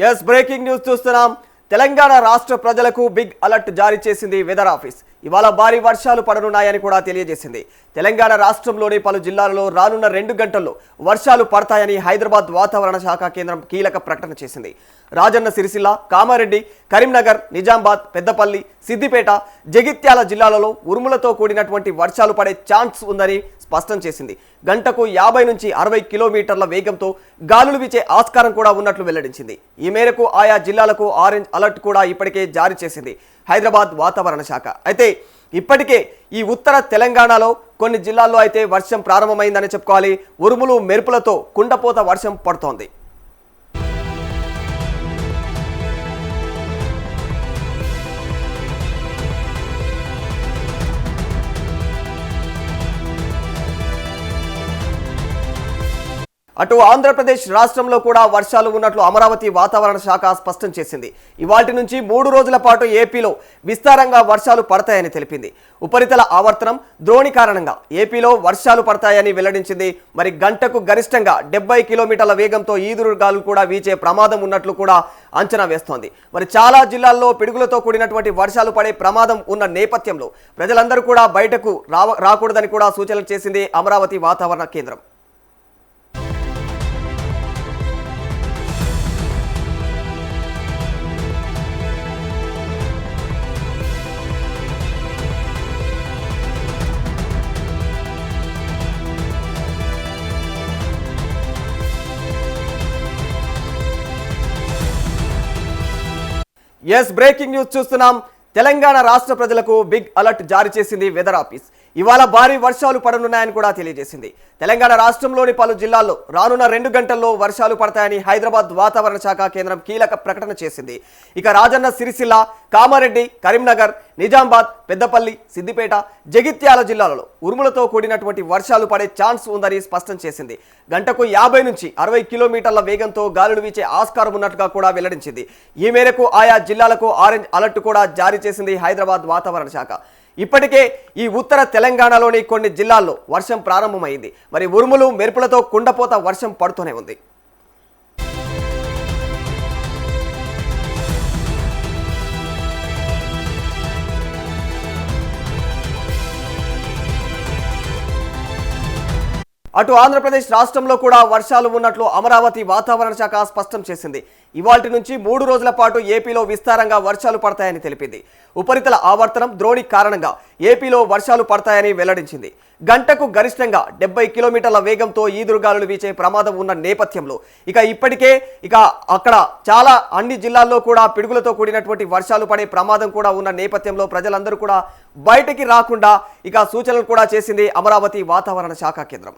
Yes breaking news చూస్తున్నాం. తెలంగాణ రాష్ట్ర ప్రజలకు బిగ్ అలర్ట్ జారీ చేసింది వెదర్ ఆఫీస్. ఇవాళ భారీ వర్షాలు పడనున్నాయని కూడా తెలియజేసింది. తెలంగాణ రాష్ట్రంలోని పలు జిల్లాలలో రానున్న 2 గంటల్లో వర్షాలు పడతాయని హైదరాబాద్ వాతావరణ శాఖ కేంద్రం కీలక ప్రకటన చేసింది. రాజన్న సిరిసిల్ల, కామారెడ్డి, కరీంనగర్, నిజామాబాద్, పెద్దపల్లి, సిద్దిపేట, జగిత్యాల జిల్లాలలో ఉరుములతో కూడినటువంటి వర్షాలు పడే ఛాన్స్ ఉందని స్పష్టం చేసింది. గంటకు 50 నుంచి 60 కిలోమీటర్ల వేగంతో గాలులు వీచే ఆస్కారం కూడా ఉన్నట్లు వెల్లడించింది. ఈ మేరకు ఆయా జిల్లాలకు ఆరెంజ్ అలర్ట్ కూడా ఇప్పటికే జారీ చేసింది హైదరాబాద్ వాతావరణ శాఖ. అయితే ఇప్పటికే ఈ ఉత్తర తెలంగాణలో కొన్ని జిల్లాల్లో అయితే వర్షం ప్రారంభమైందని చెప్పుకోవాలి. ఉరుములు మెరుపులతో కుండపోత వర్షం పడుతోంది. అటు ఆంధ్రప్రదేశ్ రాష్ట్రంలో కూడా వర్షాలు ఉన్నట్లు అమరావతి వాతావరణ శాఖ స్పష్టం చేసింది. ఇవాల్టి నుంచి 3 రోజుల పాటు ఏపీలో విస్తారంగా వర్షాలు పడతాయని తెలిపింది. ఉపరితల ఆవర్తనం ద్రోణి కారణంగా ఏపీలో వర్షాలు పడతాయని వెల్లడించింది. మరి గంటకు గరిష్టంగా 70 కిలోమీటర్ల వేగంతో ఈదురుగాలు కూడా వీచే ప్రమాదం ఉన్నట్లు కూడా అంచనా వేస్తోంది. మరి చాలా జిల్లాల్లో పిడుగులతో కూడినటువంటి వర్షాలు పడే ప్రమాదం ఉన్న నేపథ్యంలో ప్రజలందరూ కూడా బయటకు రాకూడదని కూడా సూచనలు చేసింది అమరావతి వాతావరణ కేంద్రం. ఎస్ బ్రేకింగ్ న్యూస్ చూస్తున్నాం. తెలంగాణ రాష్ట్ర ప్రజలకు బిగ్ అలర్ట్ జారీ చేసింది వెదర్ ఆఫీస్. ఇవాళ భారీ వర్షాలు పడనున్నాయని కూడా తెలియజేసింది. తెలంగాణ రాష్ట్రంలోని పలు జిల్లాల్లో రానున్న 2 గంటల్లో వర్షాలు పడతాయని హైదరాబాద్ వాతావరణ శాఖ కేంద్రం కీలక ప్రకటన చేసింది. ఇక రాజన్న సిరిసిల్ల, కామారెడ్డి, కరీంనగర్, నిజామాబాద్, పెద్దపల్లి, సిద్దిపేట, జగిత్యాల జిల్లాలలో ఉరుములతో కూడినటువంటి వర్షాలు పడే ఛాన్స్ ఉందని స్పష్టం చేసింది. గంటకు 50 నుంచి 60 కిలోమీటర్ల వేగంతో గాలులు వీచే ఆస్కారం ఉన్నట్లుగా కూడా వెల్లడించింది. ఈ మేరకు ఆయా జిల్లాలకు ఆరెంజ్ అలర్ట్ కూడా జారీ చేసింది హైదరాబాద్ వాతావరణ శాఖ. ఇప్పటికే ఈ ఉత్తర తెలంగాణలోని కొన్ని జిల్లాల్లో వర్షం ప్రారంభమైంది. మరి ఉరుములు మెరుపులతో కుండపోత వర్షం పడుతూనే ఉంది. అటు ఆంధ్రప్రదేశ్ రాష్ట్రంలో కూడా వర్షాలు ఉన్నట్లు అమరావతి వాతావరణ శాఖ స్పష్టం చేసింది. ఇవాల్టి నుంచి 3 రోజుల పాటు ఏపీలో విస్తారంగా వర్షాలు పడతాయని తెలిపింది. ఉపరితల ఆవర్తనం ద్రోణి కారణంగా ఏపీలో వర్షాలు పడతాయని వెల్లడించింది. గంటకు గరిష్టంగా 70 కిలోమీటర్ల వేగంతో ఈదురుగాలులు వీచే ప్రమాదం ఉన్న నేపథ్యంలో ఇప్పటికే అక్కడ చాలా అన్ని జిల్లాల్లో కూడా పిడుగులతో కూడినటువంటి వర్షాలు పడే ప్రమాదం కూడా ఉన్న నేపథ్యంలో ప్రజలందరూ కూడా బయటికి రాకుండా సూచనలు కూడా చేసింది అమరావతి వాతావరణ శాఖ కేంద్రం.